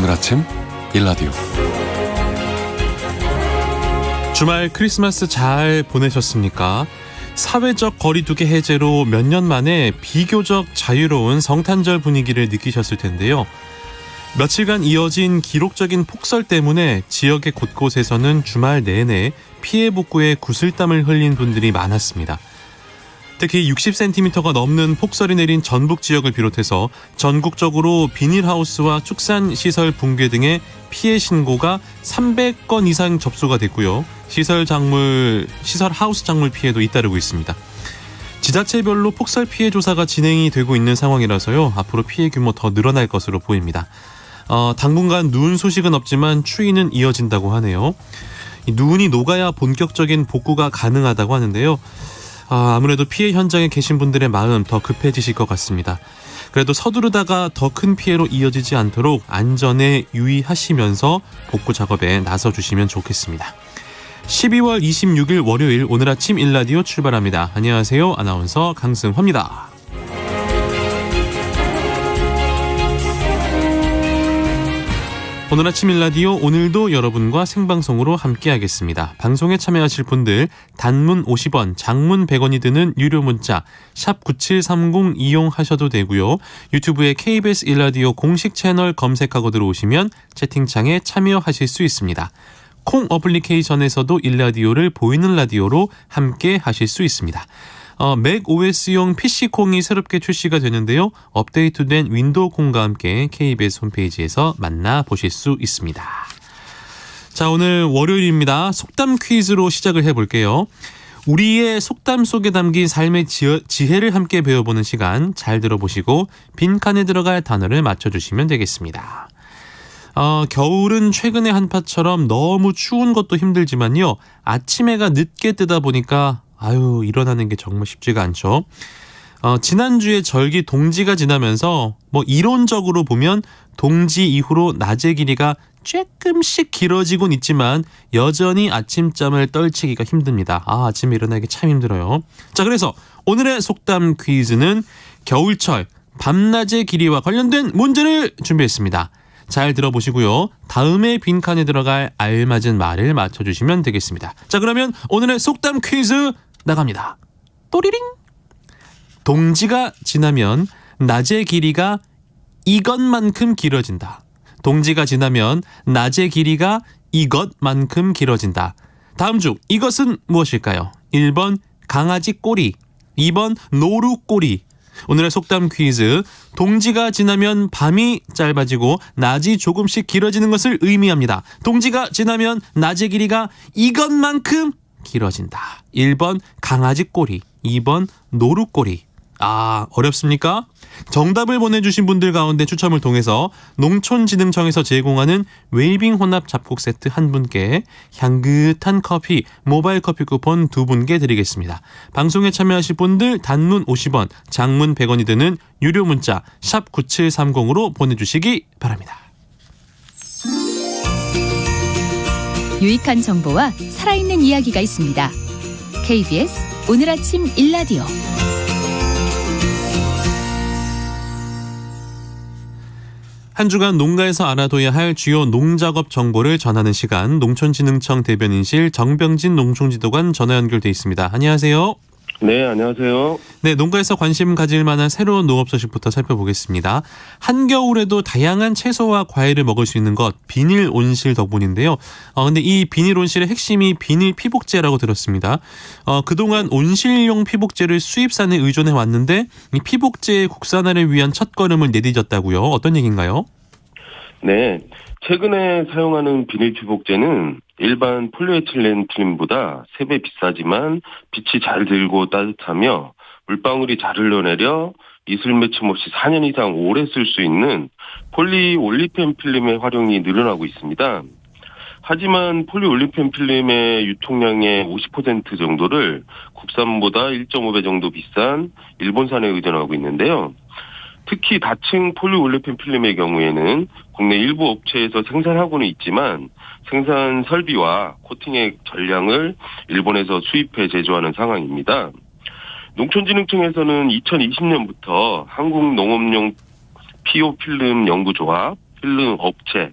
오늘 아침 일라디오. 주말 크리스마스 잘 보내셨습니까? 사회적 거리두기 해제로 몇 년 만에 비교적 자유로운 성탄절 분위기를 느끼셨을 텐데요. 며칠간 이어진 기록적인 폭설 때문에 지역의 곳곳에서는 주말 내내 피해 복구에 구슬땀을 흘린 분들이 많았습니다. 특히 60cm가 넘는 폭설이 내린 전북 지역을 비롯해서 전국적으로 비닐하우스와 축산시설 붕괴 등의 피해 신고가 300건 이상 접수가 됐고요. 시설 하우스 작물 피해도 잇따르고 있습니다. 지자체별로 폭설 피해 조사가 진행이 되고 있는 상황이라서요. 앞으로 피해 규모 더 늘어날 것으로 보입니다. 당분간 눈 소식은 없지만 추위는 이어진다고 하네요. 눈이 녹아야 본격적인 복구가 가능하다고 하는데요. 아무래도 피해 현장에 계신 분들의 마음 더 급해지실 것 같습니다. 그래도 서두르다가 더 큰 피해로 이어지지 않도록 안전에 유의하시면서 복구 작업에 나서주시면 좋겠습니다. 12월 26일 월요일 오늘 아침 일라디오 출발합니다. 안녕하세요. 아나운서 강승화입니다. 오늘 아침 일라디오 오늘도 여러분과 생방송으로 함께하겠습니다. 방송에 참여하실 분들 단문 50원, 장문 100원이 드는 유료 문자 샵 9730 이용하셔도 되고요. 유튜브에 KBS 일라디오 공식 채널 검색하고 들어오시면 채팅창에 참여하실 수 있습니다. 콩 어플리케이션에서도 일라디오를 보이는 라디오로 함께 하실 수 있습니다. 맥 OS용 PC콩이 새롭게 출시가 되는데요. 업데이트된 윈도우 콩과 함께 KBS 홈페이지에서 만나보실 수 있습니다. 자, 오늘 월요일입니다. 속담 퀴즈로 시작을 해볼게요. 우리의 속담 속에 담긴 삶의 지혜를 함께 배워보는 시간 잘 들어보시고 빈칸에 들어갈 단어를 맞춰주시면 되겠습니다. 겨울은 최근의 한파처럼 너무 추운 것도 힘들지만요. 아침 해가 늦게 뜨다 보니까 일어나는 게 정말 쉽지가 않죠. 지난주에 절기 동지가 지나면서 이론적으로 보면 동지 이후로 낮의 길이가 조금씩 길어지곤 있지만 여전히 아침잠을 떨치기가 힘듭니다. 아침에 일어나기 참 힘들어요. 자, 그래서 오늘의 속담 퀴즈는 겨울철 밤낮의 길이와 관련된 문제를 준비했습니다. 잘 들어보시고요. 다음에 빈칸에 들어갈 알맞은 말을 맞춰주시면 되겠습니다. 자, 그러면 오늘의 속담 퀴즈 나갑니다. 또리링! 동지가 지나면 낮의 길이가 이것만큼 길어진다. 동지가 지나면 낮의 길이가 이것만큼 길어진다. 다음 중 이것은 무엇일까요? 1번 강아지 꼬리, 2번 노루 꼬리. 오늘의 속담 퀴즈, 동지가 지나면 밤이 짧아지고 낮이 조금씩 길어지는 것을 의미합니다. 동지가 지나면 낮의 길이가 이것만큼 길어진다. 1번 강아지 꼬리, 2번 노루 꼬리. 어렵습니까? 정답을 보내주신 분들 가운데 추첨을 통해서 농촌진흥청에서 제공하는 웰빙 혼합 잡곡 세트 한 분께, 향긋한 커피, 모바일 커피 쿠폰 두 분께 드리겠습니다. 방송에 참여하실 분들 단문 50원, 장문 100원이 드는 유료 문자 샵 9730으로 보내주시기 바랍니다. 유익한 정보와 살아있는 이야기가 있습니다. KBS 오늘 아침 일라디오. 한 주간 농가에서 알아둬야 할 주요 농작업 정보를 전하는 시간, 농촌진흥청 대변인실 정병진 농촌지도관 전화 연결돼 있습니다. 안녕하세요. 네, 안녕하세요. 네, 농가에서 관심 가질 만한 새로운 농업 소식부터 살펴보겠습니다. 한겨울에도 다양한 채소와 과일을 먹을 수 있는 것, 비닐 온실 덕분인데요. 근데 이 비닐 온실의 핵심이 비닐 피복제라고 들었습니다. 그동안 온실용 피복제를 수입산에 의존해 왔는데 이 피복제의 국산화를 위한 첫걸음을 내디뎠다고요. 어떤 얘기인가요? 네, 최근에 사용하는 비닐 피복제는 일반 폴리에틸렌 필름보다 3배 비싸지만 빛이 잘 들고 따뜻하며 물방울이 잘 흘러내려 이슬 맺힘 없이 4년 이상 오래 쓸 수 있는 폴리올리펜 필름의 활용이 늘어나고 있습니다. 하지만 폴리올리펜 필름의 유통량의 50% 정도를 국산보다 1.5배 정도 비싼 일본산에 의존하고 있는데요. 특히 다층 폴리올리펜 필름의 경우에는 국내 일부 업체에서 생산하고는 있지만 생산 설비와 코팅의 전량을 일본에서 수입해 제조하는 상황입니다. 농촌진흥청에서는 2020년부터 한국농업용 PO 필름 연구조합, 필름 업체,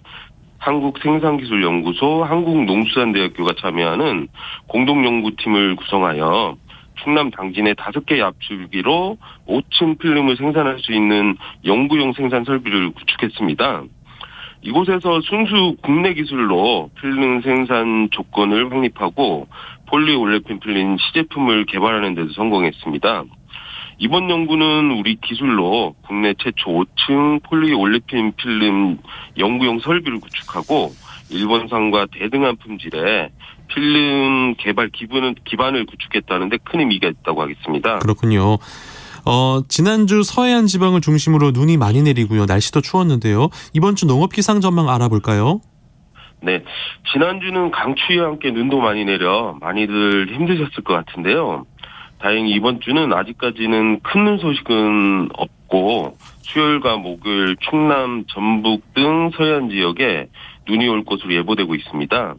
한국생산기술연구소, 한국농수산대학교가 참여하는 공동연구팀을 구성하여 충남 당진의 5개 압출기로 5층 필름을 생산할 수 있는 연구용 생산 설비를 구축했습니다. 이곳에서 순수 국내 기술로 필름 생산 조건을 확립하고 폴리올레핀 필름 시제품을 개발하는 데도 성공했습니다. 이번 연구는 우리 기술로 국내 최초 5층 폴리올레핀 필름 연구용 설비를 구축하고 일본산과 대등한 품질의 필름 개발 기반을 구축했다는데 큰 의미가 있다고 하겠습니다. 그렇군요. 지난주 서해안 지방을 중심으로 눈이 많이 내리고요. 날씨도 추웠는데요. 이번 주 농업 기상 전망 알아볼까요? 네, 지난주는 강추위와 함께 눈도 많이 내려 많이들 힘드셨을 것 같은데요. 다행히 이번 주는 아직까지는 큰 눈 소식은 없고 수요일과 목요일 충남, 전북 등 서해안 지역에 눈이 올 것으로 예보되고 있습니다.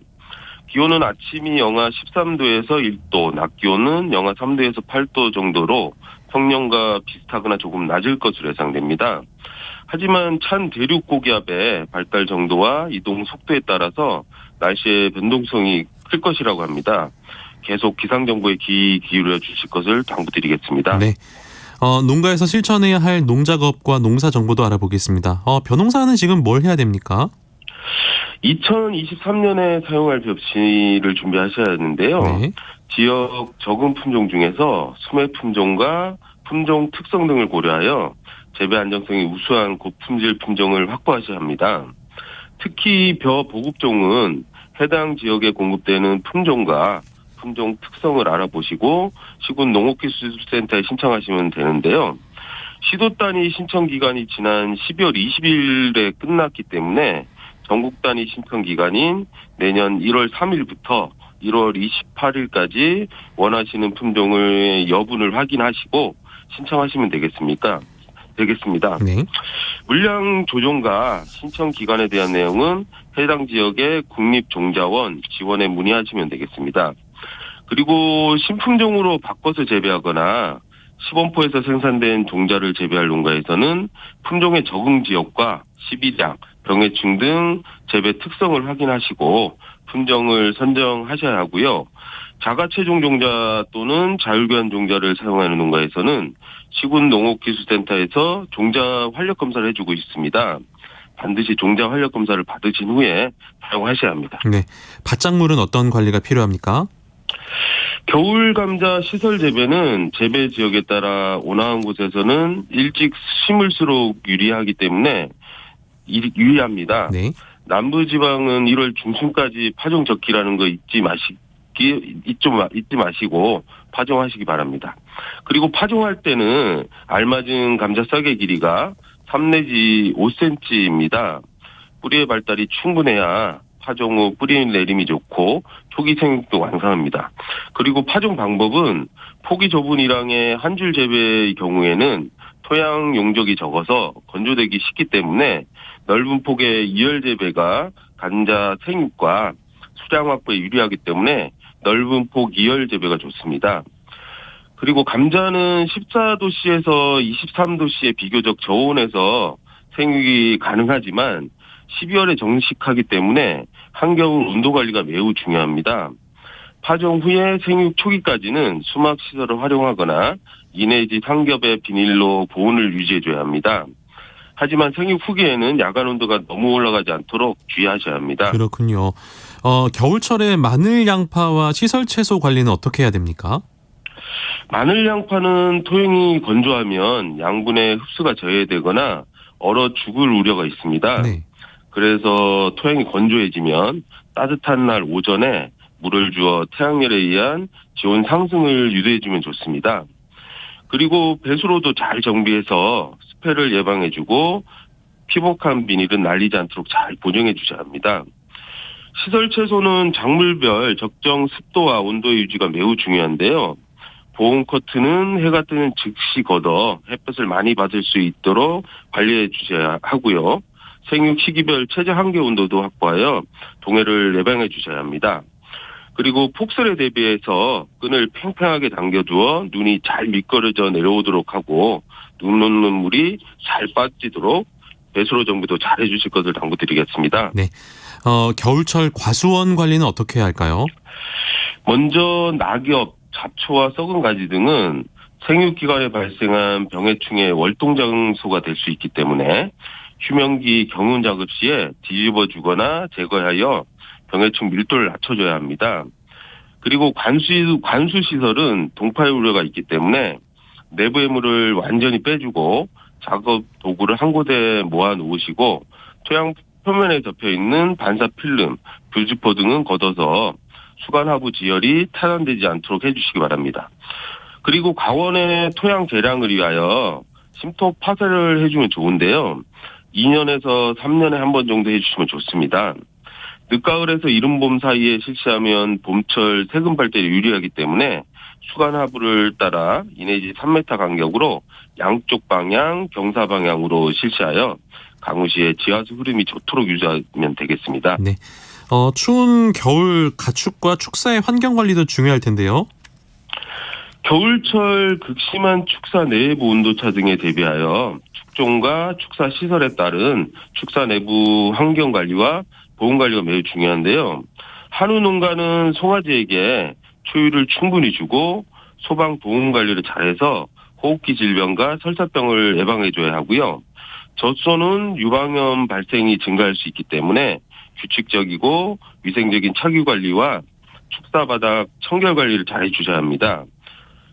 기온은 아침이 영하 13도에서 1도, 낮 기온은 영하 3도에서 8도 정도로 평년과 비슷하거나 조금 낮을 것으로 예상됩니다. 하지만 찬 대륙 고기압의 발달 정도와 이동 속도에 따라서 날씨의 변동성이 클 것이라고 합니다. 계속 기상정보에 귀 기울여 주실 것을 당부드리겠습니다. 네. 농가에서 실천해야 할 농작업과 농사 정보도 알아보겠습니다. 벼농사는 지금 뭘 해야 됩니까? 2023년에 사용할 벽지를 준비하셔야 하는데요. 네. 지역 적은 품종 중에서 수매 품종과 품종 특성 등을 고려하여 재배 안정성이 우수한 고품질 품종을 확보하셔야 합니다. 특히 벼 보급종은 해당 지역에 공급되는 품종과 품종 특성을 알아보시고 시군 농업기술센터에 신청하시면 되는데요. 시도 단위 신청 기간이 지난 12월 20일에 끝났기 때문에 전국 단위 신청 기간인 내년 1월 3일부터 1월 28일까지 원하시는 품종의 여분을 확인하시고 신청하시면 되겠습니다. 네. 물량 조정과 신청 기간에 대한 내용은 해당 지역의 국립종자원 지원에 문의하시면 되겠습니다. 그리고 신품종으로 바꿔서 재배하거나 시범포에서 생산된 종자를 재배할 농가에서는 품종의 적응 지역과 시비량, 병해충 등 재배 특성을 확인하시고 품종을 선정하셔야 하고요. 자가체종 종자 또는 자율교환 종자를 사용하는 농가에서는 시군 농업기술센터에서 종자 활력 검사를 해주고 있습니다. 반드시 종자 활력 검사를 받으신 후에 사용하셔야 합니다. 네. 밭작물은 어떤 관리가 필요합니까? 겨울 감자 시설 재배는 재배 지역에 따라 온화한 곳에서는 일찍 심을수록 유리하기 때문에 유리합니다. 네. 남부 지방은 1월 중순까지 파종 적기라는 거 잊지 마시고 파종하시기 바랍니다. 그리고 파종할 때는 알맞은 감자 싹의 길이가 3 내지 5cm입니다. 뿌리의 발달이 충분해야 파종 후 뿌리 내림이 좋고 초기 생육도 완성합니다. 그리고 파종 방법은 폭이 좁은 일항의 한 줄 재배의 경우에는 토양 용적이 적어서 건조되기 쉽기 때문에 넓은 폭의 이열 재배가 감자 생육과 수량 확보에 유리하기 때문에 넓은 폭 이열 재배가 좋습니다. 그리고 감자는 14도씨에서 23도씨의 비교적 저온에서 생육이 가능하지만 12월에 정식하기 때문에 한겨울 온도 관리가 매우 중요합니다. 파종 후에 생육 초기까지는 수막 시설을 활용하거나 2 내지 3겹의 비닐로 보온을 유지해줘야 합니다. 하지만 생육 후기에는 야간 온도가 너무 올라가지 않도록 주의하셔야 합니다. 그렇군요. 겨울철에 마늘, 양파와 시설 채소 관리는 어떻게 해야 됩니까? 마늘, 양파는 토양이 건조하면 양분의 흡수가 저해되거나 얼어 죽을 우려가 있습니다. 네. 그래서 토양이 건조해지면 따뜻한 날 오전에 물을 주어 태양열에 의한 지온 상승을 유도해주면 좋습니다. 그리고 배수로도 잘 정비해서 습해를 예방해주고 피복한 비닐은 날리지 않도록 잘 보정해 주셔야 합니다. 시설 채소는 작물별 적정 습도와 온도의 유지가 매우 중요한데요. 보온 커튼은 해가 뜨는 즉시 걷어 햇볕을 많이 받을 수 있도록 관리해 주셔야 하고요. 생육 시기별 최저 한계 온도도 확보하여 동해를 예방해 주셔야 합니다. 그리고 폭설에 대비해서 끈을 팽팽하게 당겨두어 눈이 잘 미끄러져 내려오도록 하고 눈 녹는 물이 잘 빠지도록 배수로 정비도 잘해 주실 것을 당부드리겠습니다. 네. 겨울철 과수원 관리는 어떻게 해야 할까요? 먼저 낙엽, 잡초와 썩은 가지 등은 생육기간에 발생한 병해충의 월동 장소가 될 수 있기 때문에 휴명기 경운 작업 시에 뒤집어 주거나 제거하여 병해충 밀도를 낮춰줘야 합니다. 그리고 관수 시설은 동파의 우려가 있기 때문에 내부의 물을 완전히 빼주고 작업 도구를 한 곳에 모아 놓으시고 토양 표면에 접혀 있는 반사 필름, 뷰지포 등은 걷어서 수간 하부 지열이 타산되지 않도록 해주시기 바랍니다. 그리고 가원의 토양 개량을 위하여 심토 파쇄를 해주면 좋은데요. 2년에서 3년에 한 번 정도 해주시면 좋습니다. 늦가을에서 이른봄 사이에 실시하면 봄철 세금 발달에 유리하기 때문에 수간 하부를 따라 2 내지 3m 간격으로 양쪽 방향, 경사 방향으로 실시하여 강우시의 지하수 흐름이 좋도록 유지하면 되겠습니다. 네. 추운 겨울 가축과 축사의 환경 관리도 중요할 텐데요. 겨울철 극심한 축사 내부 온도차 등에 대비하여 축종과 축사 시설에 따른 축사 내부 환경 관리와 보온 관리가 매우 중요한데요. 한우 농가는 송아지에게 초유를 충분히 주고 소방 보온 관리를 잘해서 호흡기 질병과 설사병을 예방해줘야 하고요. 젖소는 유방염 발생이 증가할 수 있기 때문에 규칙적이고 위생적인 착유 관리와 축사 바닥 청결 관리를 잘 해주셔야 합니다.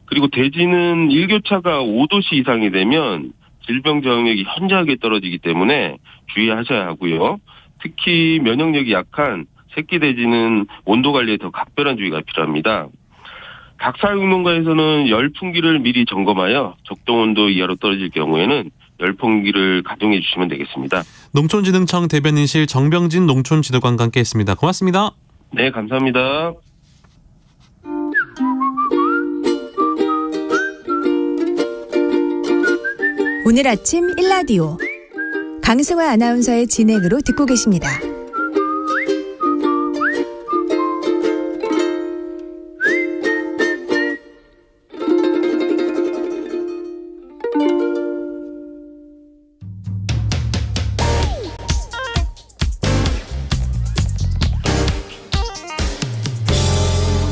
그리고 돼지는 일교차가 5도씨 이상이 되면 질병 저항력이 현저하게 떨어지기 때문에 주의하셔야 하고요. 특히 면역력이 약한 새끼 돼지는 온도 관리에 더 각별한 주의가 필요합니다. 각 사육농가에서는 열풍기를 미리 점검하여 적정 온도 이하로 떨어질 경우에는 열풍기를 가동해 주시면 되겠습니다. 농촌진흥청 대변인실 정병진 농촌지도관과 함께했습니다. 고맙습니다. 네, 감사합니다. 오늘 아침 일라디오 강승화 아나운서의 진행으로 듣고 계십니다.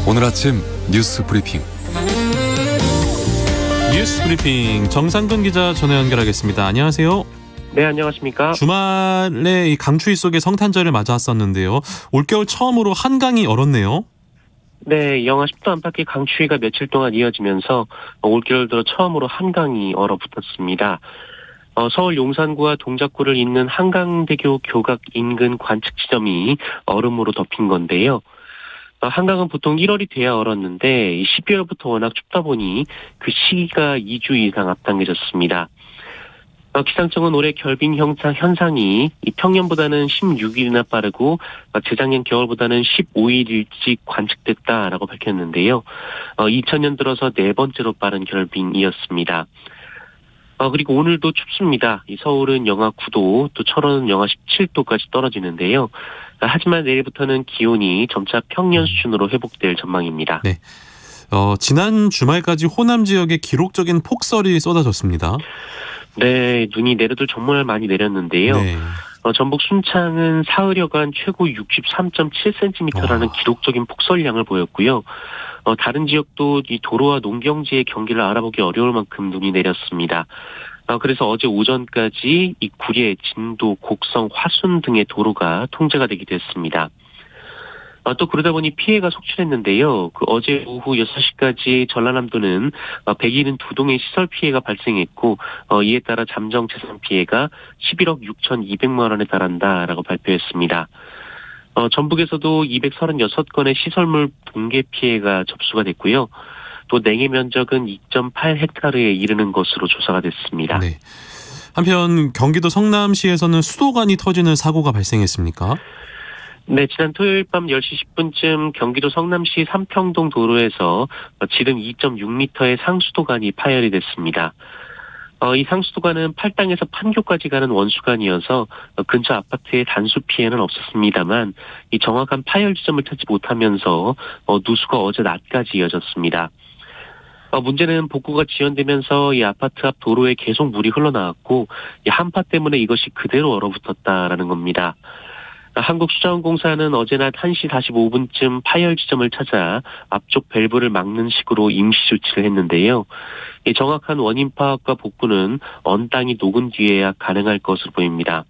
오늘 아침 뉴스 브리핑. 뉴스 브리핑 정상근 기자 전화 연결하겠습니다. 안녕하세요. 네, 안녕하십니까. 주말에 이 강추위 속에 성탄절을 맞았었는데요. 올겨울 처음으로 한강이 얼었네요. 네, 영하 10도 안팎의 강추위가 며칠 동안 이어지면서 올겨울 들어 처음으로 한강이 얼어붙었습니다. 서울 용산구와 동작구를 잇는 한강대교 교각 인근 관측 지점이 얼음으로 덮인 건데요. 한강은 보통 1월이 돼야 얼었는데 12월부터 워낙 춥다 보니 그 시기가 2주 이상 앞당겨졌습니다. 기상청은 올해 결빙 현상이 평년보다는 16일이나 빠르고 재작년 겨울보다는 15일 일찍 관측됐다라고 밝혔는데요. 2000년 들어서 네 번째로 빠른 결빙이었습니다. 그리고 오늘도 춥습니다. 서울은 영하 9도, 또 철원은 영하 17도까지 떨어지는데요. 하지만 내일부터는 기온이 점차 평년 수준으로 회복될 전망입니다. 네. 지난 주말까지 호남 지역에 기록적인 폭설이 쏟아졌습니다. 네, 눈이 내려도 정말 많이 내렸는데요. 네. 전북 순창은 사흘여간 최고 63.7cm라는 기록적인 폭설량을 보였고요. 다른 지역도 이 도로와 농경지의 경기를 알아보기 어려울 만큼 눈이 내렸습니다. 그래서 어제 오전까지 이 구례, 진도, 곡성, 화순 등의 도로가 통제가 되기도 했습니다. 또 그러다 보니 피해가 속출했는데요. 어제 오후 6시까지 전라남도는 172동의 시설 피해가 발생했고 이에 따라 잠정 재산 피해가 11억 6,200만 원에 달한다라고 발표했습니다. 전북에서도 236건의 시설물 붕괴 피해가 접수가 됐고요. 또 냉해 면적은 2.8헥타르에 이르는 것으로 조사가 됐습니다. 네. 한편 경기도 성남시에서는 수도관이 터지는 사고가 발생했습니까? 네, 지난 토요일 밤 10시 10분쯤 경기도 성남시 삼평동 도로에서 지름 2.6m의 상수도관이 파열이 됐습니다. 이 상수도관은 팔당에서 판교까지 가는 원수관이어서 근처 아파트에 단수 피해는 없었습니다만 이 정확한 파열 지점을 찾지 못하면서 누수가 어제 낮까지 이어졌습니다. 문제는 복구가 지연되면서 이 아파트 앞 도로에 계속 물이 흘러나왔고 이 한파 때문에 이것이 그대로 얼어붙었다라는 겁니다. 한국수자원공사는 어제 낮 1시 45분쯤 파열 지점을 찾아 앞쪽 밸브를 막는 식으로 임시 조치를 했는데요. 이 정확한 원인 파악과 복구는 언 땅이 녹은 뒤에야 가능할 것으로 보입니다.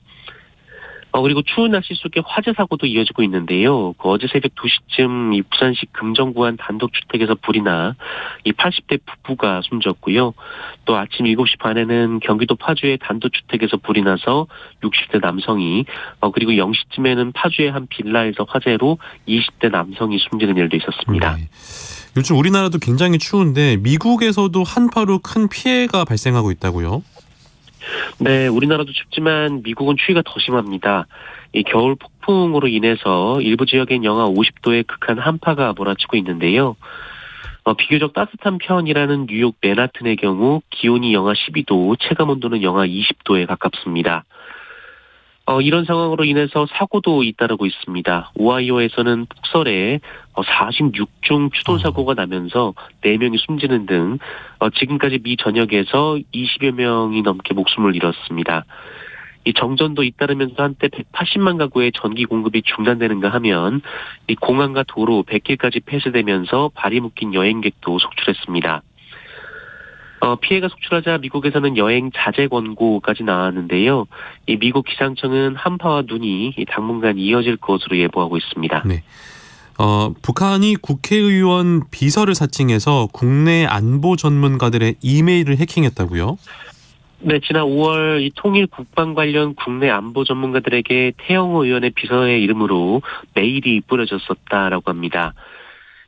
그리고 추운 날씨 속에 화재 사고도 이어지고 있는데요. 어제 새벽 2시쯤 이 부산시 금정구안 단독주택에서 불이 나 이 80대 부부가 숨졌고요. 또 아침 7시 반에는 경기도 파주의 단독주택에서 불이 나서 60대 남성이 그리고 0시쯤에는 파주의 한 빌라에서 화재로 20대 남성이 숨지는 일도 있었습니다. 네. 요즘 우리나라도 굉장히 추운데 미국에서도 한파로 큰 피해가 발생하고 있다고요? 네, 우리나라도 춥지만 미국은 추위가 더 심합니다. 이 겨울 폭풍으로 인해서 일부 지역엔 영하 50도의 극한 한파가 몰아치고 있는데요. 비교적 따뜻한 편이라는 뉴욕 맨하튼의 경우 기온이 영하 12도, 체감온도는 영하 20도에 가깝습니다. 이런 상황으로 인해서 사고도 잇따르고 있습니다. 오하이오에서는 폭설에 46중 추돌 사고가 나면서 4명이 숨지는 등 지금까지 미 전역에서 20여 명이 넘게 목숨을 잃었습니다. 이 정전도 잇따르면서 한때 180만 가구의 전기 공급이 중단되는가 하면 이 공항과 도로, 백길까지 폐쇄되면서 발이 묶인 여행객도 속출했습니다. 피해가 속출하자 미국에서는 여행 자제 권고까지 나왔는데요. 이 미국 기상청은 한파와 눈이 당분간 이어질 것으로 예보하고 있습니다. 네. 북한이 국회의원 비서를 사칭해서 국내 안보 전문가들의 이메일을 해킹했다고요? 네, 지난 5월 이 통일 국방 관련 국내 안보 전문가들에게 태영호 의원의 비서의 이름으로 메일이 뿌려졌었다라고 합니다.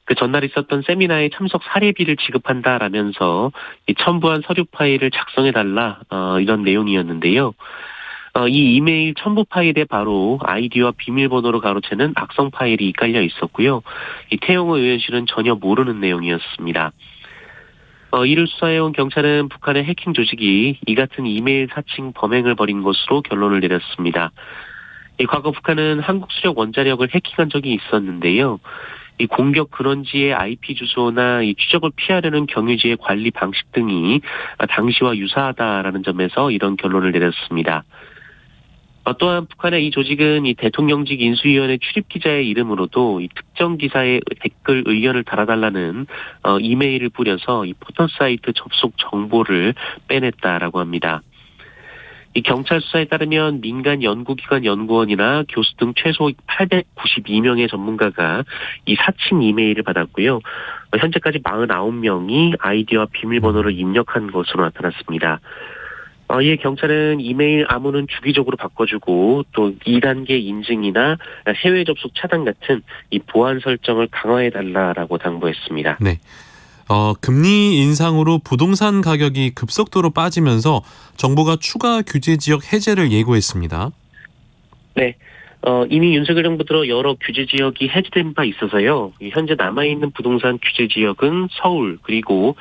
그 전날 있었던 세미나에 참석 사례비를 지급한다라면서 이 첨부한 서류 파일을 작성해달라 이런 내용이었는데요. 이 이메일 첨부 파일에 바로 아이디와 비밀번호로 가로채는 악성 파일이 깔려 있었고요. 이 태영호 의원실은 전혀 모르는 내용이었습니다. 이를 수사해온 경찰은 북한의 해킹 조직이 이 같은 이메일 사칭 범행을 벌인 것으로 결론을 내렸습니다. 과거 북한은 한국 수력 원자력을 해킹한 적이 있었는데요. 이 공격 근원지의 IP 주소나 이 추적을 피하려는 경유지의 관리 방식 등이 당시와 유사하다라는 점에서 이런 결론을 내렸습니다. 또한 북한의 이 조직은 이 대통령직 인수위원회 출입 기자의 이름으로도 이 특정 기사에 댓글 의견을 달아달라는 이메일을 뿌려서 이 포털 사이트 접속 정보를 빼냈다라고 합니다. 이 경찰 수사에 따르면 민간 연구기관 연구원이나 교수 등 최소 892명의 전문가가 이 사칭 이메일을 받았고요. 현재까지 49명이 아이디와 비밀번호를 입력한 것으로 나타났습니다. 이에 경찰은 이메일 암호는 주기적으로 바꿔주고 또 2단계 인증이나 해외 접속 차단 같은 이 보안 설정을 강화해달라라고 당부했습니다. 네. 금리 인상으로 부동산 가격이 급속도로 빠지면서 정부가 추가 규제 지역 해제를 예고했습니다. 네. 이미 윤석열 정부 들어 여러 규제 지역이 해제된 바 있어서요. 현재 남아있는 부동산 규제 지역은 서울 그리고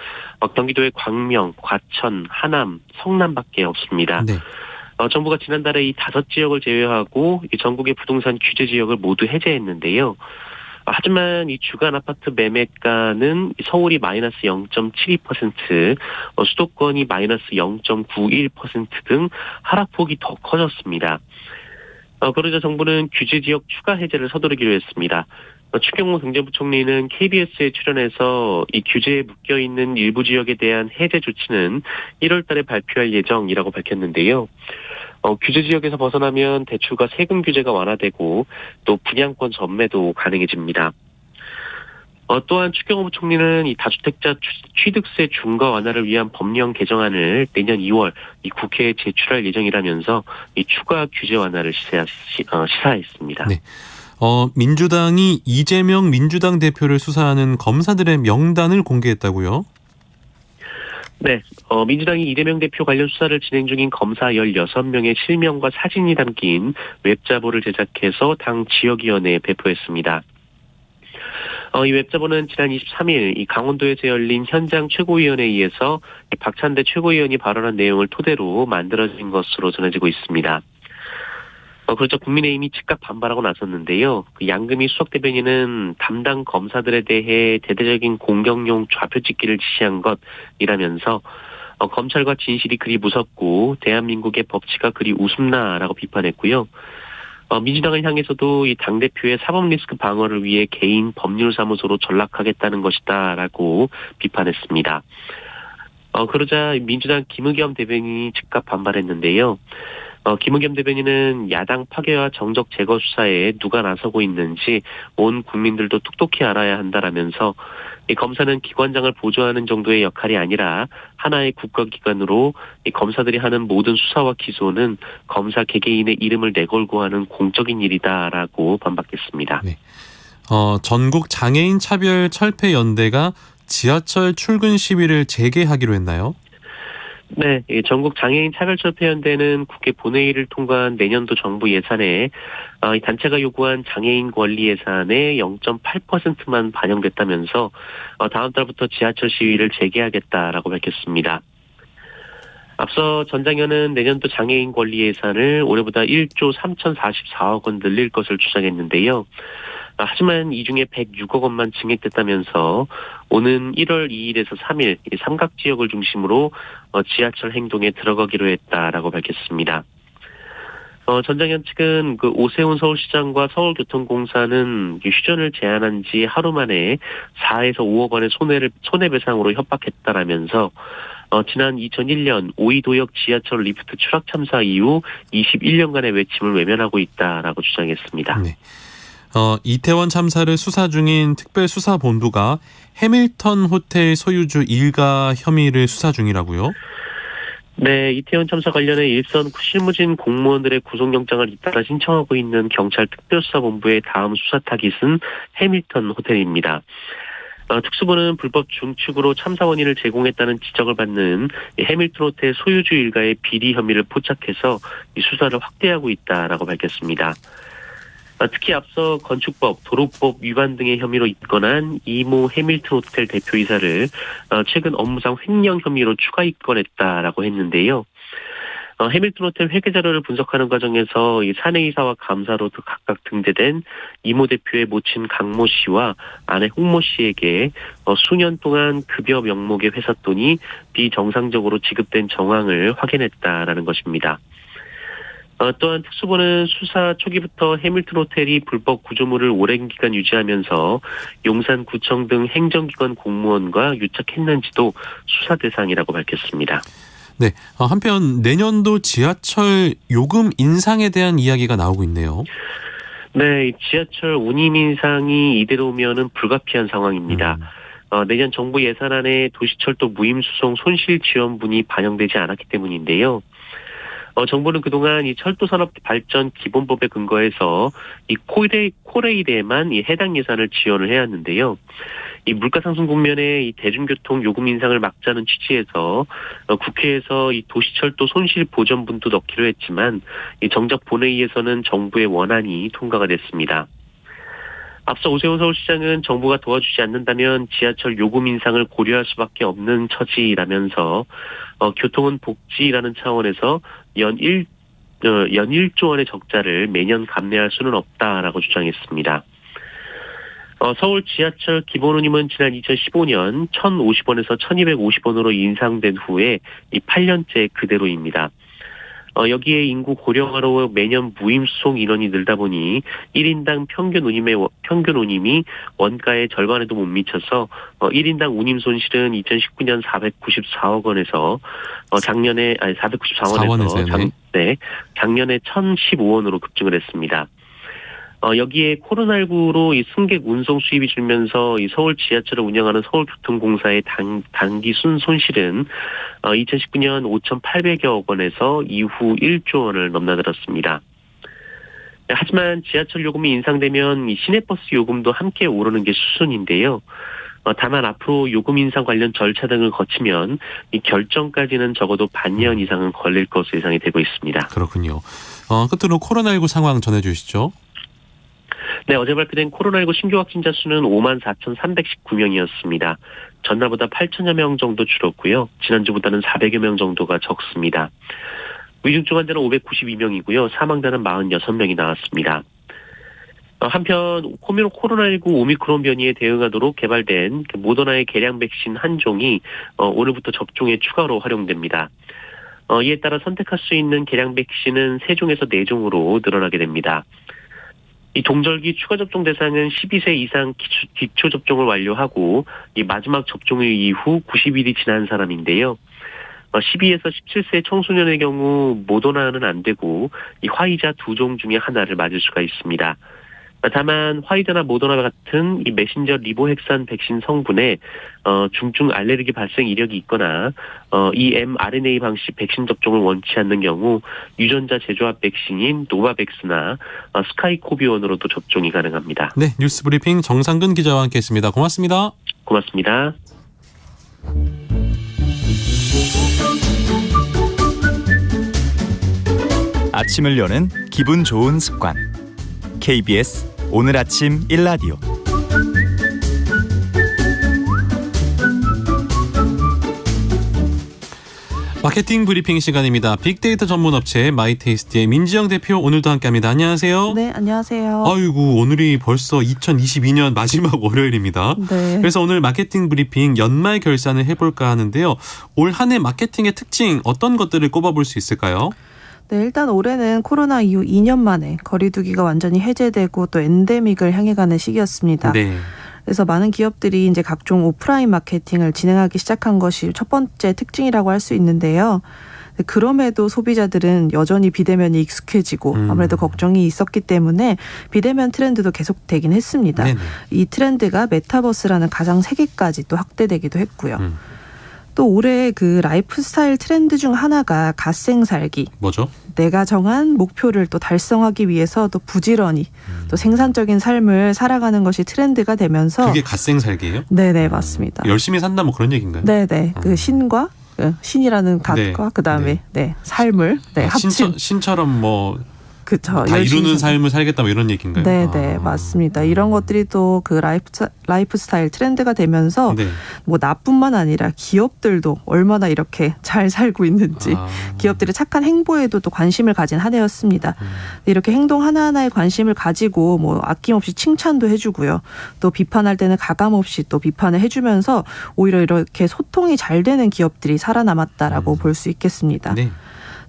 경기도의 광명, 과천, 하남, 성남밖에 없습니다. 네. 정부가 지난달에 이 5지역을 제외하고 이 전국의 부동산 규제 지역을 모두 해제했는데요. 하지만 이 주간 아파트 매매가는 서울이 마이너스 0.72%, 수도권이 마이너스 0.91% 등 하락폭이 더 커졌습니다. 그러자 정부는 규제 지역 추가 해제를 서두르기로 했습니다. 추경호 경제부총리는 KBS에 출연해서 이 규제에 묶여있는 일부 지역에 대한 해제 조치는 1월 달에 발표할 예정이라고 밝혔는데요. 규제 지역에서 벗어나면 대출과 세금 규제가 완화되고 또 분양권 전매도 가능해집니다. 또한 추경호 부총리는 이 다주택자 취득세 중과 완화를 위한 법령 개정안을 내년 2월 이 국회에 제출할 예정이라면서 이 추가 규제 완화를 시사했습니다. 네. 민주당이 이재명 민주당 대표를 수사하는 검사들의 명단을 공개했다고요? 네, 민주당이 이재명 대표 관련 수사를 진행 중인 검사 16명의 실명과 사진이 담긴 웹자보를 제작해서 당 지역위원회에 배포했습니다. 이 웹자보는 지난 23일 이 강원도에서 열린 현장 최고위원회의에서 박찬대 최고위원이 발언한 내용을 토대로 만들어진 것으로 전해지고 있습니다. 그렇죠. 국민의힘이 즉각 반발하고 나섰는데요. 양금희 수석 대변인은 담당 검사들에 대해 대대적인 공격용 좌표 찍기를 지시한 것이라면서 검찰과 진실이 그리 무섭고 대한민국의 법치가 그리 우습나라고 비판했고요. 민주당을 향해서도 이 당대표의 사법 리스크 방어를 위해 개인 법률사무소로 전락하겠다는 것이다라고 비판했습니다. 그러자 민주당 김의겸 대변인이 즉각 반발했는데요. 김의겸 대변인은 야당 파괴와 정적 제거 수사에 누가 나서고 있는지 온 국민들도 똑똑히 알아야 한다라면서 이 검사는 기관장을 보조하는 정도의 역할이 아니라 하나의 국가기관으로 이 검사들이 하는 모든 수사와 기소는 검사 개개인의 이름을 내걸고 하는 공적인 일이다라고 반박했습니다. 네. 전국 장애인 차별 철폐 연대가 지하철 출근 시위를 재개하기로 했나요? 네, 전국 장애인 차별철폐연대는 국회 본회의를 통과한 내년도 정부 예산에 이 단체가 요구한 장애인 권리 예산의 0.8%만 반영됐다면서 다음 달부터 지하철 시위를 재개하겠다라고 밝혔습니다. 앞서 전장현은 내년도 장애인 권리 예산을 올해보다 1조 3,044억 원 늘릴 것을 주장했는데요. 하지만 이 중에 106억 원만 증액됐다면서 오는 1월 2일에서 3일 삼각지역을 중심으로 지하철 행동에 들어가기로 했다라고 밝혔습니다. 전장현 측은 오세훈 서울시장과 서울교통공사는 휴전을 제안한 지 하루 만에 4에서 5억 원의 손해배상으로 협박했다라면서 지난 2001년 오이도역 지하철 리프트 추락 참사 이후 21년간의 외침을 외면하고 있다라고 주장했습니다. 네. 이태원 참사를 수사 중인 특별수사본부가 해밀턴 호텔 소유주 일가 혐의를 수사 중이라고요? 네, 이태원 참사 관련해 일선 실무진 공무원들의 구속영장을 잇따라 신청하고 있는 경찰 특별수사본부의 다음 수사 타깃은 해밀턴 호텔입니다. 특수부는 불법 중축으로 참사 원인을 제공했다는 지적을 받는 해밀턴 호텔 소유주 일가의 비리 혐의를 포착해서 이 수사를 확대하고 있다라고 밝혔습니다. 특히 앞서 건축법, 도로법 위반 등의 혐의로 입건한 이모 해밀턴 호텔 대표이사를 최근 업무상 횡령 혐의로 추가 입건했다라고 했는데요. 해밀턴 호텔 회계 자료를 분석하는 과정에서 이 사내이사와 감사로 각각 등재된 이모 대표의 모친 강모 씨와 아내 홍모 씨에게 수년 동안 급여 명목의 회사 돈이 비정상적으로 지급된 정황을 확인했다라는 것입니다. 또한 특수부는 수사 초기부터 해밀턴 호텔이 불법 구조물을 오랜 기간 유지하면서 용산구청 등 행정기관 공무원과 유착했는지도 수사 대상이라고 밝혔습니다. 네. 한편 내년도 지하철 요금 인상에 대한 이야기가 나오고 있네요. 네, 지하철 운임 인상이 이대로면은 불가피한 상황입니다. 내년 정부 예산안에 도시철도 무임수송 손실지원분이 반영되지 않았기 때문인데요. 정부는 그동안 이 철도산업 발전 기본법에 근거해서 이 코레일에만 이 해당 예산을 지원을 해왔는데요. 이 물가 상승 국면에 이 대중교통 요금 인상을 막자는 취지에서 국회에서 이 도시철도 손실 보전분도 넣기로 했지만 이 정작 본회의에서는 정부의 원안이 통과가 됐습니다. 앞서 오세훈 서울시장은 정부가 도와주지 않는다면 지하철 요금 인상을 고려할 수밖에 없는 처지라면서 교통은 복지라는 차원에서 연 1조 원의 적자를 매년 감내할 수는 없다라고 주장했습니다. 서울 지하철 기본운임은 지난 2015년 1,050원에서 1,250원으로 인상된 후에 이 8년째 그대로입니다. 여기에 인구 고령화로 매년 무임수송 인원이 늘다 보니 1인당 평균 운임이 원가의 절반에도 못 미쳐서 1인당 운임 손실은 2019년 494억 원에서 작년에 494원에서 작년에 1,015원으로 급증을 했습니다. 여기에 코로나19로 이 승객 운송 수입이 줄면서 이 서울 지하철을 운영하는 서울교통공사의 단기 손실은 2019년 5,800여억 원에서 이후 1조 원을 넘나들었습니다. 하지만 지하철 요금이 인상되면 이 시내버스 요금도 함께 오르는 게 수순인데요. 다만 앞으로 요금 인상 관련 절차 등을 거치면 이 결정까지는 적어도 반년 이상은 걸릴 것으로 예상이 되고 있습니다. 그렇군요. 끝으로 코로나19 상황 전해주시죠. 네, 어제 발표된 코로나19 신규 확진자 수는 54,319명이었습니다. 전날보다 8천여 명 정도 줄었고요. 지난주보다는 400여 명 정도가 적습니다. 위중증 환자는 592명이고요. 사망자는 46명이 나왔습니다. 한편 코로나19 오미크론 변이에 대응하도록 개발된 모더나의 개량 백신 한 종이 오늘부터 접종에 추가로 활용됩니다. 이에 따라 선택할 수 있는 개량 백신은 3종에서 4종으로 늘어나게 됩니다. 이 동절기 추가 접종 대상은 12세 이상 기초 접종을 완료하고 이 마지막 접종일 이후 90일이 지난 사람인데요. 12에서 17세 청소년의 경우 모더나는 안 되고 이 화이자 2종 중에 하나를 맞을 수가 있습니다. 다만 화이자나 모더나 같은 이 메신저 리보핵산 백신 성분에 중증 알레르기 발생 이력이 있거나 이 mRNA 방식 백신 접종을 원치 않는 경우 유전자 제조합 백신인 노바백스나 스카이코비온으로도 접종이 가능합니다. 네, 뉴스 브리핑 정상근 기자와 함께했습니다. 고맙습니다. 고맙습니다. 아침을 여는 기분 좋은 습관. KBS 오늘 아침 1라디오. 마케팅 브리핑 시간입니다. 빅데이터 전문 업체 마이테이스트의 민지영 대표 오늘도 함께합니다. 안녕하세요. 네, 안녕하세요. 아이고, 오늘이 벌써 2022년 마지막 월요일입니다. 네. 그래서 오늘 마케팅 브리핑 연말 결산을 해볼까 하는데요. 올 한 해 마케팅의 특징 어떤 것들을 꼽아볼 수 있을까요? 네, 일단 올해는 코로나 이후 2년 만에 거리두기가 완전히 해제되고 또 엔데믹을 향해 가는 시기였습니다. 네. 그래서 많은 기업들이 이제 각종 오프라인 마케팅을 진행하기 시작한 것이 첫 번째 특징이라고 할 수 있는데요. 그럼에도 소비자들은 여전히 비대면이 익숙해지고 아무래도 걱정이 있었기 때문에 비대면 트렌드도 계속되긴 했습니다. 네네. 이 트렌드가 메타버스라는 가상 세계까지 또 확대되기도 했고요. 또 올해 그 라이프 스타일 트렌드 중 하나가 갓생 살기. 뭐죠? 내가 정한 목표를 또 달성하기 위해서 또 부지런히 또 생산적인 삶을 살아가는 것이 트렌드가 되면서 그게 갓생 살기예요? 네네, 맞습니다. 열심히 산다 뭐 그런 얘기인가요? 네네. 그 신과 신이라는 갓과 네. 그다음에 네, 삶을 합친. 신처럼 뭐 그쵸. 다 이루는 삶을 살겠다 뭐 이런 얘기인가요? 네네, 맞습니다. 이런 것들이 또 그 라이프 스타일 트렌드가 되면서 네. 뭐 나뿐만 아니라 기업들도 얼마나 이렇게 잘 살고 있는지 기업들의 착한 행보에도 또 관심을 가진 한 해였습니다. 이렇게 행동 하나하나에 관심을 가지고 뭐 아낌없이 칭찬도 해주고요. 또 비판할 때는 가감없이 또 비판을 해주면서 오히려 이렇게 소통이 잘 되는 기업들이 살아남았다라고 볼 수 있겠습니다. 네.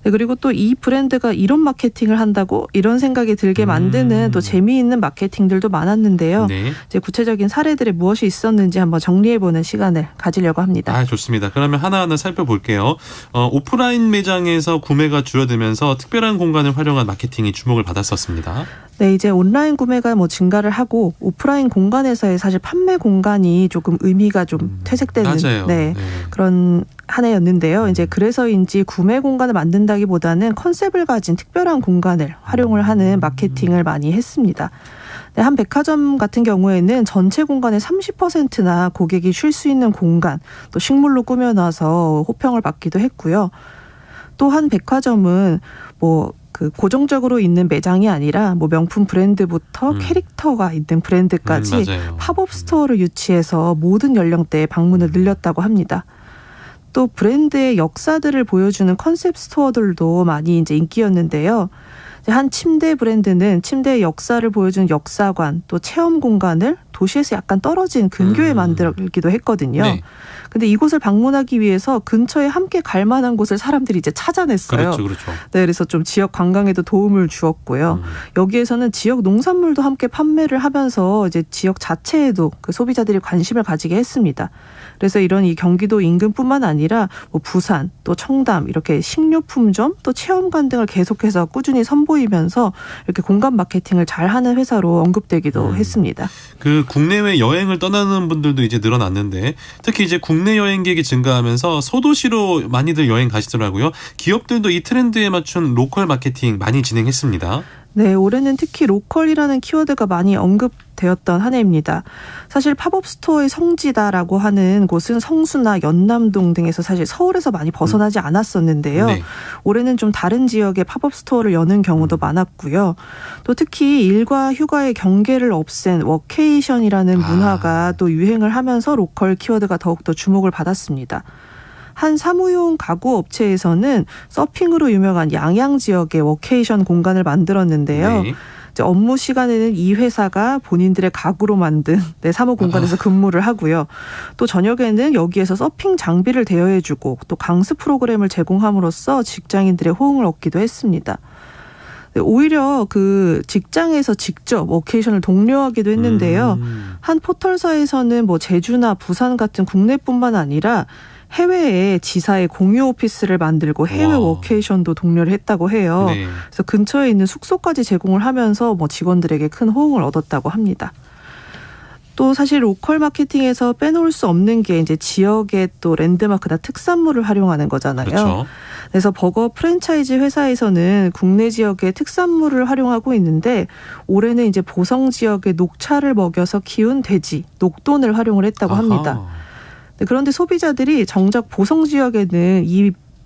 네, 그리고 또 이 브랜드가 이런 마케팅을 한다고 이런 생각이 들게 만드는 또 재미있는 마케팅들도 많았는데요. 네. 이제 구체적인 사례들이 무엇이 있었는지 한번 정리해보는 시간을 가지려고 합니다. 아, 좋습니다. 그러면 하나하나 살펴볼게요. 오프라인 매장에서 구매가 줄어들면서 특별한 공간을 활용한 마케팅이 주목을 받았었습니다. 네, 이제 온라인 구매가 뭐 증가를 하고 오프라인 공간에서의 사실 판매 공간이 조금 의미가 좀 퇴색되는 네, 그런 한 해였는데요. 이제 그래서인지 구매 공간을 만든다기보다는 컨셉을 가진 특별한 공간을 활용을 하는 마케팅을 많이 했습니다. 네, 한 백화점 같은 경우에는 전체 공간의 30%나 고객이 쉴 수 있는 공간, 또 식물로 꾸며놔서 호평을 받기도 했고요. 또 한 백화점은 뭐 그 고정적으로 있는 매장이 아니라 뭐 명품 브랜드부터 캐릭터가 있는 브랜드까지 팝업 스토어를 유치해서 모든 연령대의 방문을 늘렸다고 합니다. 또 브랜드의 역사들을 보여주는 컨셉 스토어들도 많이 이제 인기였는데요. 한 침대 브랜드는 침대의 역사를 보여주는 역사관, 또 체험 공간을 도시에서 약간 떨어진 근교에 만들기도 했거든요. 네. 근데 이곳을 방문하기 위해서 근처에 함께 갈 만한 곳을 사람들이 이제 찾아냈어요. 그렇죠. 네, 그래서 좀 지역 관광에도 도움을 주었고요. 여기에서는 지역 농산물도 함께 판매를 하면서 이제 지역 자체에도 그 소비자들이 관심을 가지게 했습니다. 그래서 이런 이 경기도 인근뿐만 아니라 뭐 부산, 또 청담 이렇게 식료품점, 또 체험관 등을 계속해서 꾸준히 선보이면서 이렇게 공간 마케팅을 잘하는 회사로 언급되기도 했습니다. 그 국내외 여행을 떠나는 분들도 이제 늘어났는데 특히 이제 국내 여행객이 증가하면서 소도시로 많이들 여행 가시더라고요. 기업들도 이 트렌드에 맞춘 로컬 마케팅 많이 진행했습니다. 네, 올해는 특히 로컬이라는 키워드가 많이 언급되었던 한 해입니다. 사실 팝업 스토어의 성지다라고 하는 곳은 성수나 연남동 등에서 사실 서울에서 많이 벗어나지 않았었는데요. 네. 올해는 좀 다른 지역에 팝업 스토어를 여는 경우도 많았고요. 또 특히 일과 휴가의 경계를 없앤 워케이션이라는 문화가 또 유행을 하면서 로컬 키워드가 더욱더 주목을 받았습니다. 한 사무용 가구 업체에서는 서핑으로 유명한 양양 지역의 워케이션 공간을 만들었는데요. 네. 업무 시간에는 이 회사가 본인들의 가구로 만든 사무 공간에서 근무를 하고요. 또 저녁에는 여기에서 서핑 장비를 대여해주고 또 강습 프로그램을 제공함으로써 직장인들의 호응을 얻기도 했습니다. 오히려 그 직장에서 직접 워케이션을 독려하기도 했는데요. 한 포털사에서는 뭐 제주나 부산 같은 국내뿐만 아니라 해외에 지사의 공유 오피스를 만들고 해외 워케이션도 독려를 했다고 해요. 네. 그래서 근처에 있는 숙소까지 제공을 하면서 뭐 직원들에게 큰 호응을 얻었다고 합니다. 또 사실 로컬 마케팅에서 빼놓을 수 없는 게 이제 지역의 또 랜드마크나 특산물을 활용하는 거잖아요. 그렇죠. 그래서 버거 프랜차이즈 회사에서는 국내 지역의 특산물을 활용하고 있는데 올해는 이제 보성 지역의 녹차를 먹여서 키운 돼지, 녹돈을 활용을 했다고 합니다. 그런데 소비자들이 정작 보성 지역에는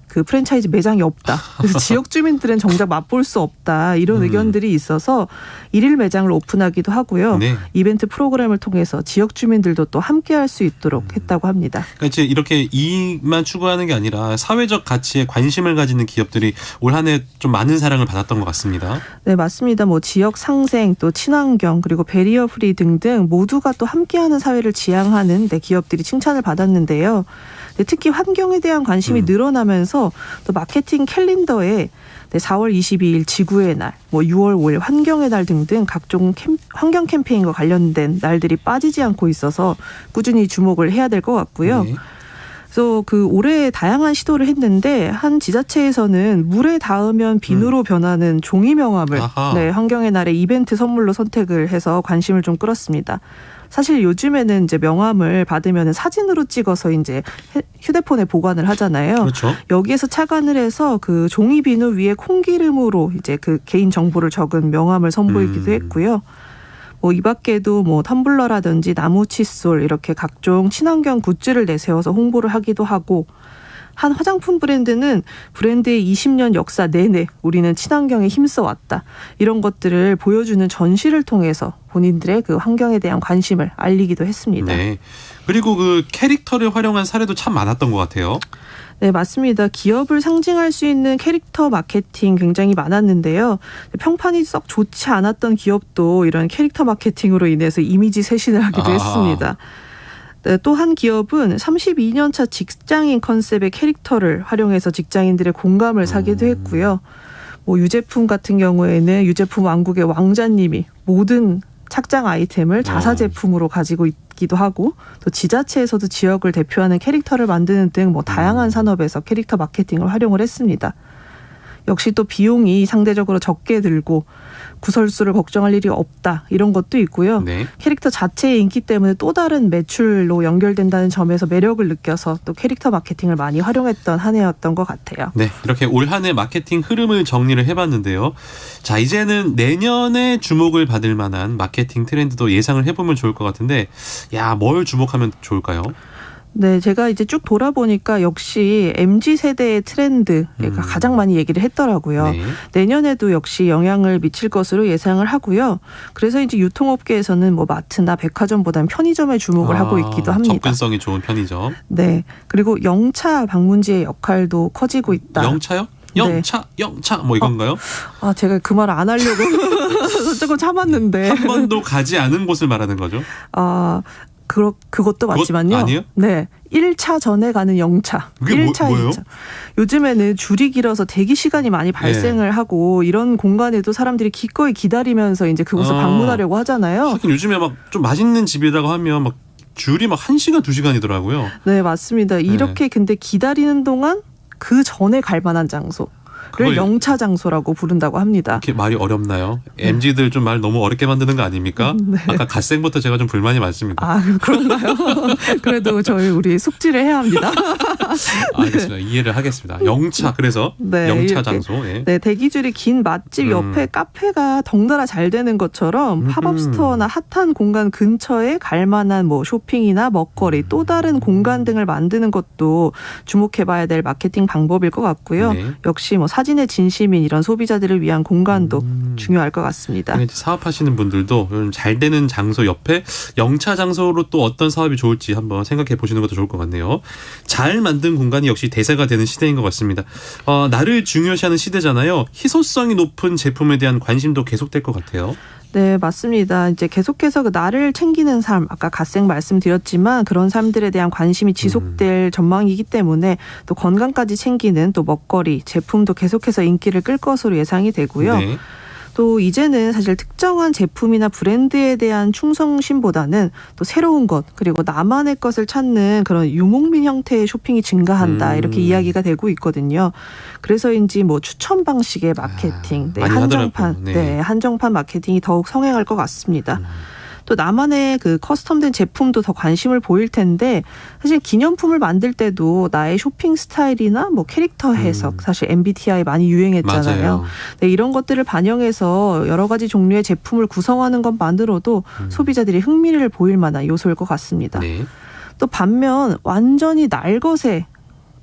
그 프랜차이즈 매장이 없다. 그래서 지역 주민들은 정작 맛볼 수 없다. 이런 의견들이 있어서 1일 매장을 오픈하기도 하고요. 네. 이벤트 프로그램을 통해서 지역 주민들도 또 함께할 수 있도록 했다고 합니다. 그러니까 이제 이렇게 이익만 추구하는 게 아니라 사회적 가치에 관심을 가지는 기업들이 올 한 해 좀 많은 사랑을 받았던 것 같습니다. 네, 맞습니다. 뭐 지역 상생, 또 친환경, 그리고 베리어 프리 등등 모두가 또 함께하는 사회를 지향하는 기업들이 칭찬을 받았는데요. 특히 환경에 대한 관심이 늘어나면서 또 마케팅 캘린더에 4월 22일 지구의 날, 뭐 6월 5일 환경의 날 등등 각종 환경 캠페인과 관련된 날들이 빠지지 않고 있어서 꾸준히 주목을 해야 될 것 같고요. 네. 그래서 그 올해 다양한 시도를 했는데 한 지자체에서는 물에 닿으면 비누로 변하는 종이 명함을 환경의 날에 이벤트 선물로 선택을 해서 관심을 좀 끌었습니다. 사실 요즘에는 이제 명함을 받으면 사진으로 찍어서 이제 휴대폰에 보관을 하잖아요. 그렇죠. 여기에서 착안을 해서 그 종이 비누 위에 콩기름으로 이제 그 개인 정보를 적은 명함을 선보이기도 했고요. 뭐 이 밖에도 뭐 텀블러라든지 나무 칫솔 이렇게 각종 친환경 굿즈를 내세워서 홍보를 하기도 하고 한 화장품 브랜드는 브랜드의 20년 역사 내내 우리는 친환경에 힘써왔다. 이런 것들을 보여주는 전시를 통해서 본인들의 그 환경에 대한 관심을 알리기도 했습니다. 네. 그리고 그 캐릭터를 활용한 사례도 참 많았던 것 같아요. 네, 맞습니다. 기업을 상징할 수 있는 캐릭터 마케팅 굉장히 많았는데요. 평판이 썩 좋지 않았던 기업도 이런 캐릭터 마케팅으로 인해서 이미지 쇄신을 하기도 했습니다. 네, 또 한 기업은 32년차 직장인 컨셉의 캐릭터를 활용해서 직장인들의 공감을 사기도 했고요. 뭐 유제품 같은 경우에는 유제품 왕국의 왕자님이 모든 착장 아이템을 자사 제품으로 가지고 있기도 하고 또 지자체에서도 지역을 대표하는 캐릭터를 만드는 등 뭐 다양한 산업에서 캐릭터 마케팅을 활용을 했습니다. 역시 또 비용이 상대적으로 적게 들고 구설수를 걱정할 일이 없다 이런 것도 있고요. 네. 캐릭터 자체의 인기 때문에 또 다른 매출로 연결된다는 점에서 매력을 느껴서 또 캐릭터 마케팅을 많이 활용했던 한 해였던 것 같아요. 네, 이렇게 올 한 해 마케팅 흐름을 정리를 해봤는데요. 자, 이제는 내년에 주목을 받을 만한 마케팅 트렌드도 예상을 해보면 좋을 것 같은데 뭘 주목하면 좋을까요? 네, 제가 이제 쭉 돌아보니까 역시 MZ세대의 트렌드가 가장 많이 얘기를 했더라고요. 네. 내년에도 역시 영향을 미칠 것으로 예상을 하고요. 그래서 이제 유통업계에서는 뭐 마트나 백화점보다는 편의점에 주목을 하고 있기도 합니다. 접근성이 좋은 편의점. 네, 그리고 영차 방문지의 역할도 커지고 있다. 영차요? 영차 뭐 이건가요? 제가 그 말을 안 하려고 조금 참았는데. 한 번도 가지 않은 곳을 말하는 거죠? 그것도 맞지만요. 아니에요? 네. 1차 전에 가는 영차. 그게 1차, 뭐예요? 2차. 요즘에는 줄이 길어서 대기 시간이 많이 발생을 하고 이런 공간에도 사람들이 기꺼이 기다리면서 이제 그곳을 방문하려고 하잖아요. 하긴 요즘에 막 좀 맛있는 집이라고 하면 막 줄이 막 1시간, 2시간이더라고요. 네, 맞습니다. 이렇게 근데 기다리는 동안 그 전에 갈 만한 장소. 를 영차 장소라고 부른다고 합니다. 이렇게 말이 어렵나요? MZ들 좀 말 너무 어렵게 만드는 거 아닙니까? 네. 아까 갓생부터 제가 좀 불만이 많습니다. 그런가요? 그래도 우리 숙지를 해야 합니다. 알겠습니다. 이해를 하겠습니다. 영차, 그래서 영차 장소. 네, 대기줄이 긴 맛집 옆에 카페가 덩달아 잘 되는 것처럼 팝업 스토어나 핫한 공간 근처에 갈 만한 뭐 쇼핑이나 먹거리, 또 다른 공간 등을 만드는 것도 주목해봐야 될 마케팅 방법일 것 같고요. 네. 역시 뭐 사진의 진심인 이런 소비자들을 위한 공간도 중요할 것 같습니다. 사업하시는 분들도 잘 되는 장소 옆에 영차 장소로 또 어떤 사업이 좋을지 한번 생각해 보시는 것도 좋을 것 같네요. 잘 만든 공간이 역시 대세가 되는 시대인 것 같습니다. 나를 중요시하는 시대잖아요. 희소성이 높은 제품에 대한 관심도 계속될 것 같아요. 네, 맞습니다. 이제 계속해서 그 나를 챙기는 삶, 아까 갓생 말씀드렸지만 그런 삶들에 대한 관심이 지속될 전망이기 때문에 또 건강까지 챙기는 또 먹거리, 제품도 계속해서 인기를 끌 것으로 예상이 되고요. 네. 또 이제는 사실 특정한 제품이나 브랜드에 대한 충성심보다는 또 새로운 것 그리고 나만의 것을 찾는 그런 유목민 형태의 쇼핑이 증가한다 이렇게 이야기가 되고 있거든요. 그래서인지 뭐 추천 방식의 마케팅, 한정판 마케팅이 더욱 성행할 것 같습니다. 또 나만의 그 커스텀된 제품도 더 관심을 보일 텐데 사실 기념품을 만들 때도 나의 쇼핑 스타일이나 뭐 캐릭터 해석 사실 MBTI 많이 유행했잖아요. 네, 이런 것들을 반영해서 여러 가지 종류의 제품을 구성하는 것만으로도 소비자들이 흥미를 보일 만한 요소일 것 같습니다. 네. 또 반면 완전히 날 것에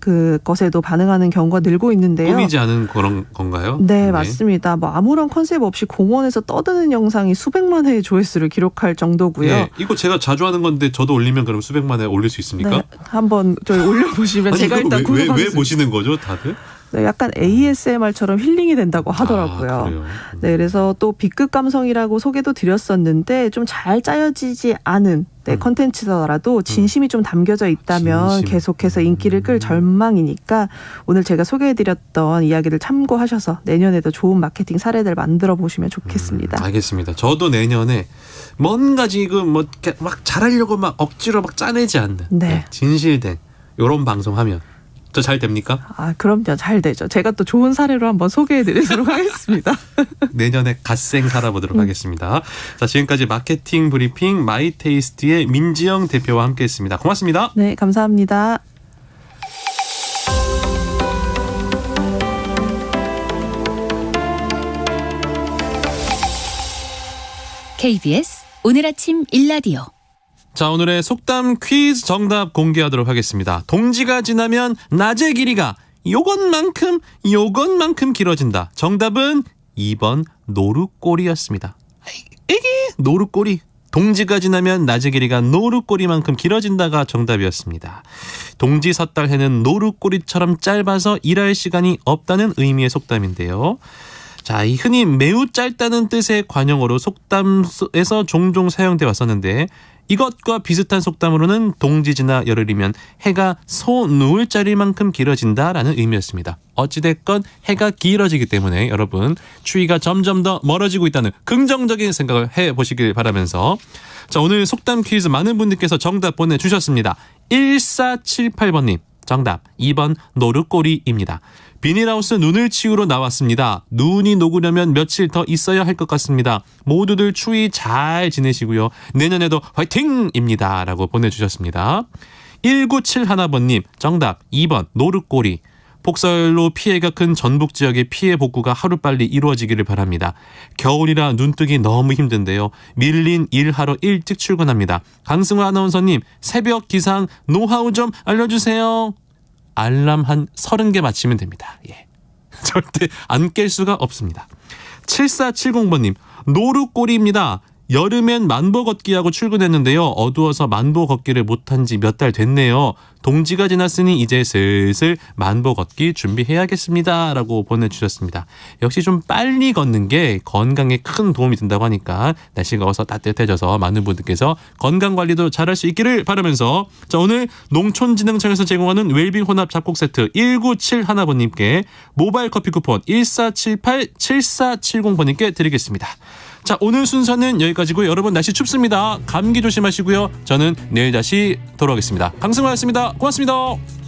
그것에도 반응하는 경우가 늘고 있는데요. 꾸미지 않은 그런 건가요? 네, 맞습니다. 뭐 아무런 컨셉 없이 공원에서 떠드는 영상이 수백만 회의 조회수를 기록할 정도고요. 네, 이거 제가 자주 하는 건데 저도 올리면 그럼 수백만 회 올릴 수 있습니까? 네, 한번 저희 올려보시면 제가 일단 궁금합니다. 왜 보시는 거죠, 다들? 네, 약간 ASMR처럼 힐링이 된다고 하더라고요. 네, 그래서 또 B급 감성이라고 소개도 드렸었는데 좀 잘 짜여지지 않은 컨텐츠더라도 진심이 좀 담겨져 있다면 계속해서 인기를 끌 전망이니까 오늘 제가 소개해드렸던 이야기를 참고하셔서 내년에도 좋은 마케팅 사례들 만들어 보시면 좋겠습니다. 알겠습니다. 저도 내년에 뭔가 지금 뭐 막 잘하려고 막 억지로 막 짜내지 않는 진실된 이런 방송하면 저 잘 됩니까? 그럼요. 잘 되죠. 제가 또 좋은 사례로 한번 소개해드리도록 하겠습니다. 내년에 갓생 살아보도록 하겠습니다. 자, 지금까지 마케팅 브리핑 마이테이스트의 민지영 대표와 함께했습니다. 고맙습니다. 네, 감사합니다. KBS 오늘 아침 일라디오. 자, 오늘의 속담 퀴즈 정답 공개하도록 하겠습니다. 동지가 지나면 낮의 길이가 요것만큼 길어진다. 정답은 2번 노루꼬리였습니다. 이게 노루꼬리. 동지가 지나면 낮의 길이가 노루꼬리만큼 길어진다가 정답이었습니다. 동지 섣달해는 노루꼬리처럼 짧아서 일할 시간이 없다는 의미의 속담인데요. 자, 이 흔히 매우 짧다는 뜻의 관용어로 속담에서 종종 사용되어 왔었는데 이것과 비슷한 속담으로는 동지 지나 열흘이면 해가 소 누울 자리만큼 길어진다라는 의미였습니다. 어찌됐건 해가 길어지기 때문에 여러분 추위가 점점 더 멀어지고 있다는 긍정적인 생각을 해보시길 바라면서 자, 오늘 속담 퀴즈 많은 분들께서 정답 보내주셨습니다. 1478번님 정답 2번 노루꼬리입니다. 비닐하우스 눈을 치우러 나왔습니다. 눈이 녹으려면 며칠 더 있어야 할 것 같습니다. 모두들 추위 잘 지내시고요. 내년에도 화이팅입니다. 라고 보내주셨습니다. 1971번님 정답 2번 노루꼬리. 폭설로 피해가 큰 전북 지역의 피해 복구가 하루빨리 이루어지기를 바랍니다. 겨울이라 눈뜨기 너무 힘든데요. 밀린 일하러 일찍 출근합니다. 강승화 아나운서님 새벽 기상 노하우 좀 알려주세요. 알람 한 30개 맞히면 됩니다. 예. 절대 안 깰 수가 없습니다. 7470번님 노루꼬리입니다. 여름엔 만보 걷기하고 출근했는데요. 어두워서 만보 걷기를 못한 지 몇 달 됐네요. 동지가 지났으니 이제 슬슬 만보 걷기 준비해야겠습니다. 라고 보내주셨습니다. 역시 좀 빨리 걷는 게 건강에 큰 도움이 된다고 하니까 날씨가 어서 따뜻해져서 많은 분들께서 건강관리도 잘할 수 있기를 바라면서 자, 오늘 농촌진흥청에서 제공하는 웰빙 혼합 잡곡 세트 1971번님께 모바일 커피 쿠폰 1478-7470번님께 드리겠습니다. 자, 오늘 순서는 여기까지고요. 여러분 날씨 춥습니다. 감기 조심하시고요. 저는 내일 다시 돌아오겠습니다. 강승화였습니다. 고맙습니다.